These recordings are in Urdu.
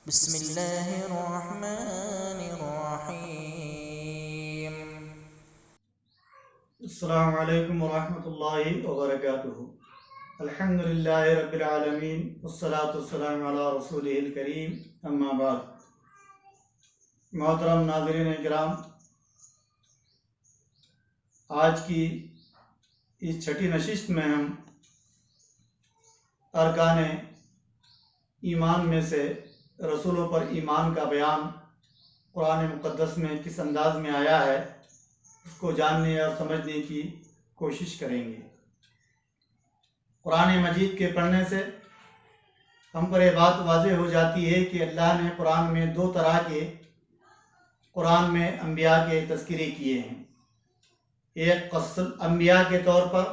بسم الله الرحمن الرحيم. السلام علیکم ورحمۃ اللہ وبرکاتہ. الحمد للہ رب العالمین والصلاة والسلام علی رسولہ الکریم، اما بعد. محترم ناظرین کرام، آج کی اس چھٹی نشست میں ہم ارکان ایمان میں سے رسولوں پر ایمان کا بیان قرآن مقدس میں کس انداز میں آیا ہے اس کو جاننے اور سمجھنے کی کوشش کریں گے. قرآن مجید کے پڑھنے سے ہم پر یہ بات واضح ہو جاتی ہے کہ اللہ نے قرآن میں دو طرح کے قرآن میں انبیاء کے تذکرے کیے ہیں. ایک قصص الانبیاء کے طور پر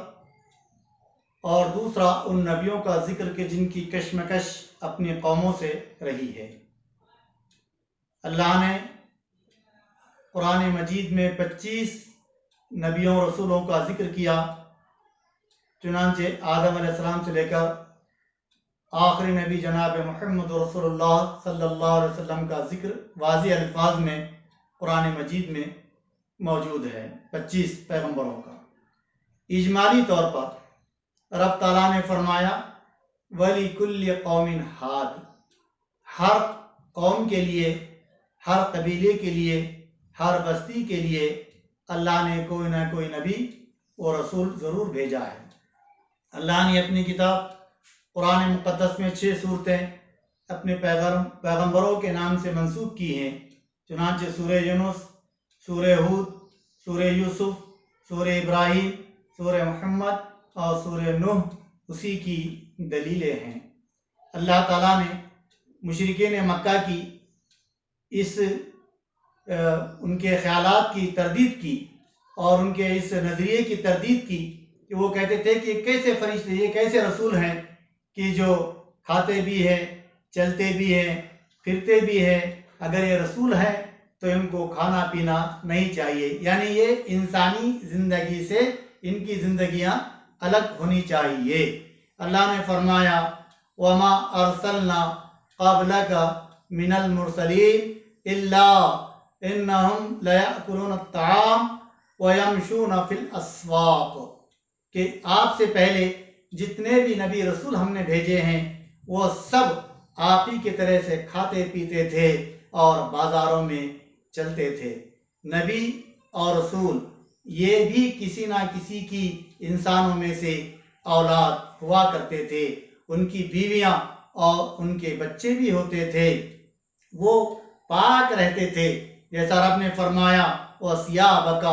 اور دوسرا ان نبیوں کا ذکر کہ جن کی کشمکش اپنی قوموں سے رہی ہے. اللہ نے قرآن مجید میں 25 نبیوں رسولوں کا ذکر کیا. چنانچہ آدم علیہ السلام سے لے کر آخری نبی جناب محمد رسول اللہ صلی اللہ علیہ وسلم کا ذکر واضح الفاظ میں قرآن مجید میں موجود ہے. 25 پیغمبروں کا. اجمالی طور پر رب تعالیٰ نے فرمایا وَلِكُلِّ قَوْمٍ ہاد، ہر قوم کے لیے، ہر قبیلے کے لیے، ہر بستی کے لیے اللہ نے کوئی نہ کوئی نبی اور رسول ضرور بھیجا ہے. اللہ نے اپنی کتاب قرآن مقدس میں 6 صورتیں اپنے پیغمبروں کے نام سے منسوب کی ہیں. چنانچہ سورہ یونس، سورہ ہود، سورہ یوسف، سورہ ابراہیم، سورہ محمد اور سورہ نوح اسی کی دلیلیں ہیں. اللہ تعالیٰ نے مشرکین مکہ کی ان کے خیالات کی تردید کی اور ان کے اس نظریے کی تردید کی کہ وہ کہتے تھے کہ کیسے فرشتے، یہ کیسے رسول ہیں کہ جو کھاتے بھی ہیں، چلتے بھی ہیں، پھرتے بھی ہیں. اگر یہ رسول ہیں تو ان کو کھانا پینا نہیں چاہیے، یعنی یہ انسانی زندگی سے ان کی زندگیاں الگ ہونی چاہیے. اللہ نے فرمایا وَمَا أَرْسَلْنَا قَبْلَكَ مِنَ الْمُرْسَلِينَ إِلَّا إِنَّهُمْ لَيَأْكُلُونَ الطَّعَامَ وَيَمْشُونَ فِي الْأَسْوَاقِ، کہ آپ سے پہلے جتنے بھی نبی رسول ہم نے بھیجے ہیں وہ سب آپ ہی کی طرح سے کھاتے پیتے تھے اور بازاروں میں چلتے تھے. نبی اور رسول یہ بھی کسی نہ کسی کی انسانوں میں سے اولاد ہوا کرتے تھے. ان کی بیویاں اور ان کے بچے بھی ہوتے تھے. وہ پاک رہتے تھے، جیسا رب نے فرمایا وَثِيَابَكَ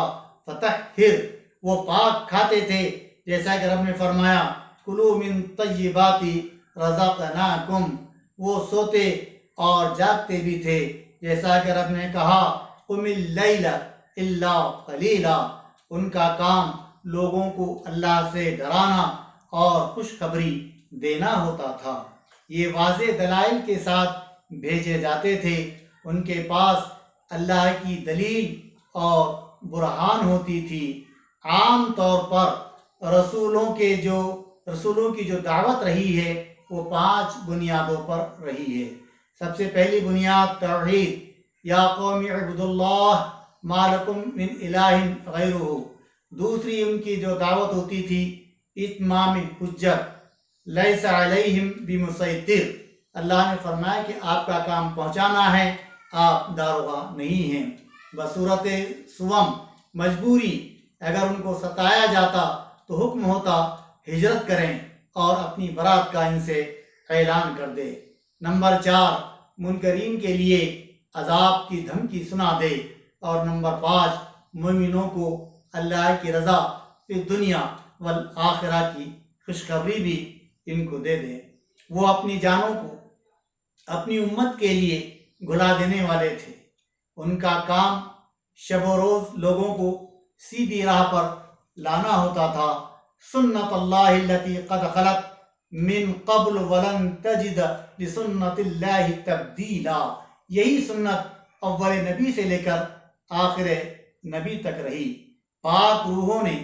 فَطَهِّرْ، وہ پاک کھاتے تھے جیسا کہ رب نے فرمایا کُلُوا مِن طَيِّبَاتِ رَزَقْنَاكُمْ، وہ سوتے اور جاگتے بھی تھے جیسا کہ رب نے کہا قُمِ اللَّيْلَ إِلَّا قَلِيلًا. ان کا کام لوگوں کو اللہ سے ڈرانا اور خوشخبری دینا ہوتا تھا. یہ واضح دلائل کے ساتھ بھیجے جاتے تھے. ان کے پاس اللہ کی دلیل اور برہان ہوتی تھی. عام طور پر رسولوں کی جو دعوت رہی ہے وہ 5 بنیادوں پر رہی ہے. سب سے پہلی بنیاد توحید، یا قوم اعبدوا اللہ ما لکم من الہ غیرہ. دوسری ان کی جو دعوت ہوتی تھی اتمام حجت، لیس علیہم بمسیطر. اللہ نے فرمایا کہ آپ کا کام پہنچانا ہے، آپ داروغہ نہیں ہیں. بصورت سوم مجبوری، اگر ان کو ستایا جاتا تو حکم ہوتا ہجرت کریں اور اپنی برات کا ان سے اعلان کر دے. نمبر 4 منکرین کے لیے عذاب کی دھمکی سنا دے. اور نمبر 5 مومنوں کو اللہ کی رضا فی دنیا والآخرہ کی خوشخبری بھی ان کو دے دے. وہ اپنی جانوں کو اپنی امت کے لیے گھلا دینے والے تھے. ان کا کام شب و روز لوگوں کو سیدھی راہ پر لانا ہوتا تھا. سنت اللہ التی قد خلت من قبل ولن تجد لسنت اللہ تبدیلا. یہی سنت اول نبی سے لے کر آخر نبی تک رہی. پاک روحوں نے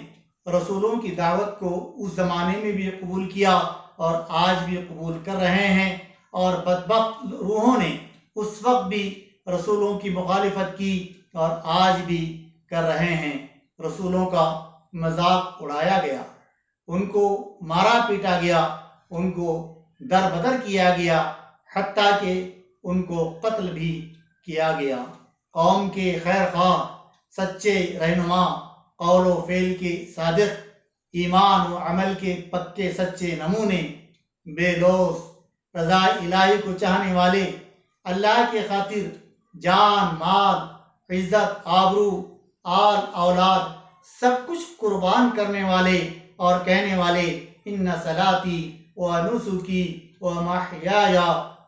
رسولوں کی دعوت کو اس زمانے میں بھی قبول کیا اور آج بھی قبول کر رہے ہیں، اور بدبخت روحوں نے اس وقت بھی رسولوں کی مخالفت کی اور آج بھی کر رہے ہیں۔ رسولوں کا مذاق اڑایا گیا، ان کو مارا پیٹا گیا، ان کو در بدر کیا گیا، حتیٰ کہ ان کو قتل بھی کیا گیا۔ قوم کے خیر خواہ، سچے رہنما، قول و فعل کے صادق، ایمان و عمل کے پکے سچے نمونے، بے لوث رضا الہی کو چاہنے والے، اللہ کی خاطر جان مال عزت آبرو آل اولاد سب کچھ قربان کرنے والے اور کہنے والے ان صلاتی و نسکی و محیای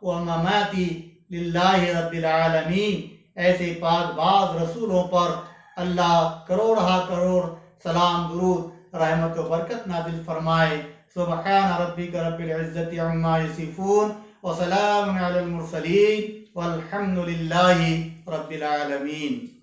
و مماتی للہ رب العالمین، ایسے پاک باز رسولوں پر اللہ کروڑہ کروڑ سلام درود رحمت و برکت نازل فرمائے۔ سبحان ربک رب العزت عما یصفون وسلام علی المرسلین والحمد للہ رب العالمین۔